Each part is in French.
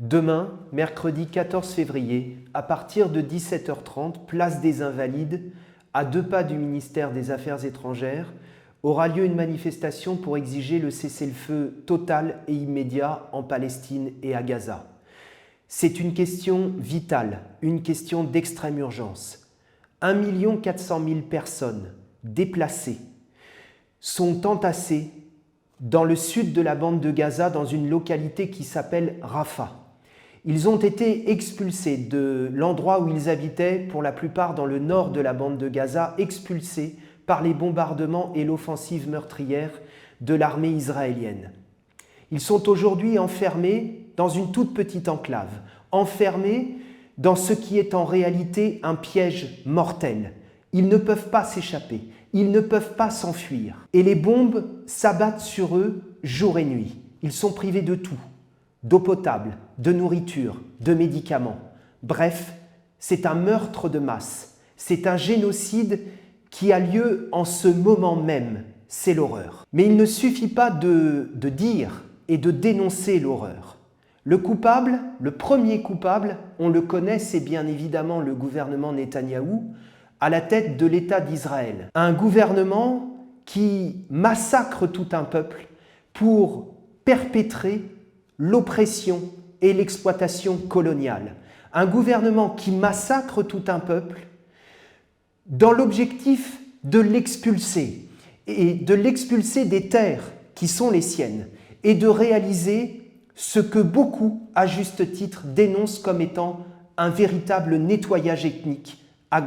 Demain, mercredi 14 février, à partir de 17h30, place des Invalides, à 2 pas du ministère des Affaires étrangères, aura lieu une manifestation pour exiger le cessez-le-feu total et immédiat en Palestine et à Gaza. C'est une question vitale, une question d'extrême urgence. 1 400 000 personnes déplacées sont entassées dans le sud de la bande de Gaza, dans une localité qui s'appelle Rafah. Ils ont été expulsés de l'endroit où ils habitaient, pour la plupart dans le nord de la bande de Gaza, expulsés par les bombardements et l'offensive meurtrière de l'armée israélienne. Ils sont aujourd'hui enfermés dans une toute petite enclave, enfermés dans ce qui est en réalité un piège mortel. Ils ne peuvent pas s'échapper, ils ne peuvent pas s'enfuir. Et les bombes s'abattent sur eux jour et nuit. Ils sont privés de tout, d'eau potable, de nourriture, de médicaments. Bref, c'est un meurtre de masse, c'est un génocide qui a lieu en ce moment même, c'est l'horreur. Mais il ne suffit pas de dire et de dénoncer l'horreur. Le coupable, le premier coupable, on le connaît, c'est bien évidemment le gouvernement Netanyahou, à la tête de l'État d'Israël. Un gouvernement qui massacre tout un peuple pour perpétrer l'oppression et l'exploitation coloniale. Un gouvernement qui massacre tout un peuple dans l'objectif de l'expulser, et de l'expulser des terres qui sont les siennes, et de réaliser ce que beaucoup, à juste titre, dénoncent comme étant un véritable nettoyage ethnique à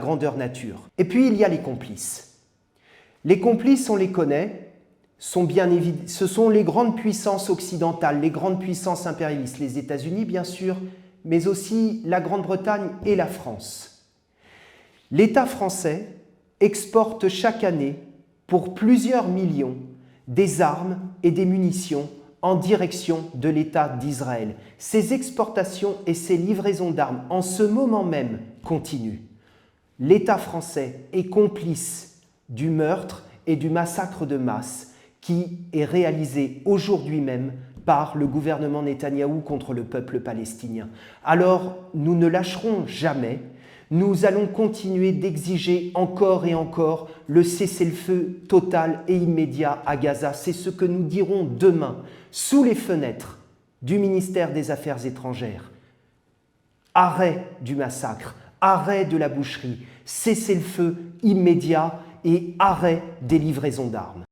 grandeur nature. Et puis il y a les complices. Les complices, on les connaît, ce sont les grandes puissances occidentales, les grandes puissances impérialistes, les États-Unis bien sûr, mais aussi la Grande-Bretagne et la France. L'État français exporte chaque année pour plusieurs millions des armes et des munitions en direction de l'État d'Israël. Ces exportations et ces livraisons d'armes en ce moment même continuent. L'État français est complice du meurtre et du massacre de masse qui est réalisé aujourd'hui même par le gouvernement Netanyahou contre le peuple palestinien. Alors, nous ne lâcherons jamais. Nous allons continuer d'exiger encore et encore le cessez-le-feu total et immédiat à Gaza. C'est ce que nous dirons demain, sous les fenêtres du ministère des Affaires étrangères. Arrêt du massacre, arrêt de la boucherie, cessez-le-feu immédiat et arrêt des livraisons d'armes.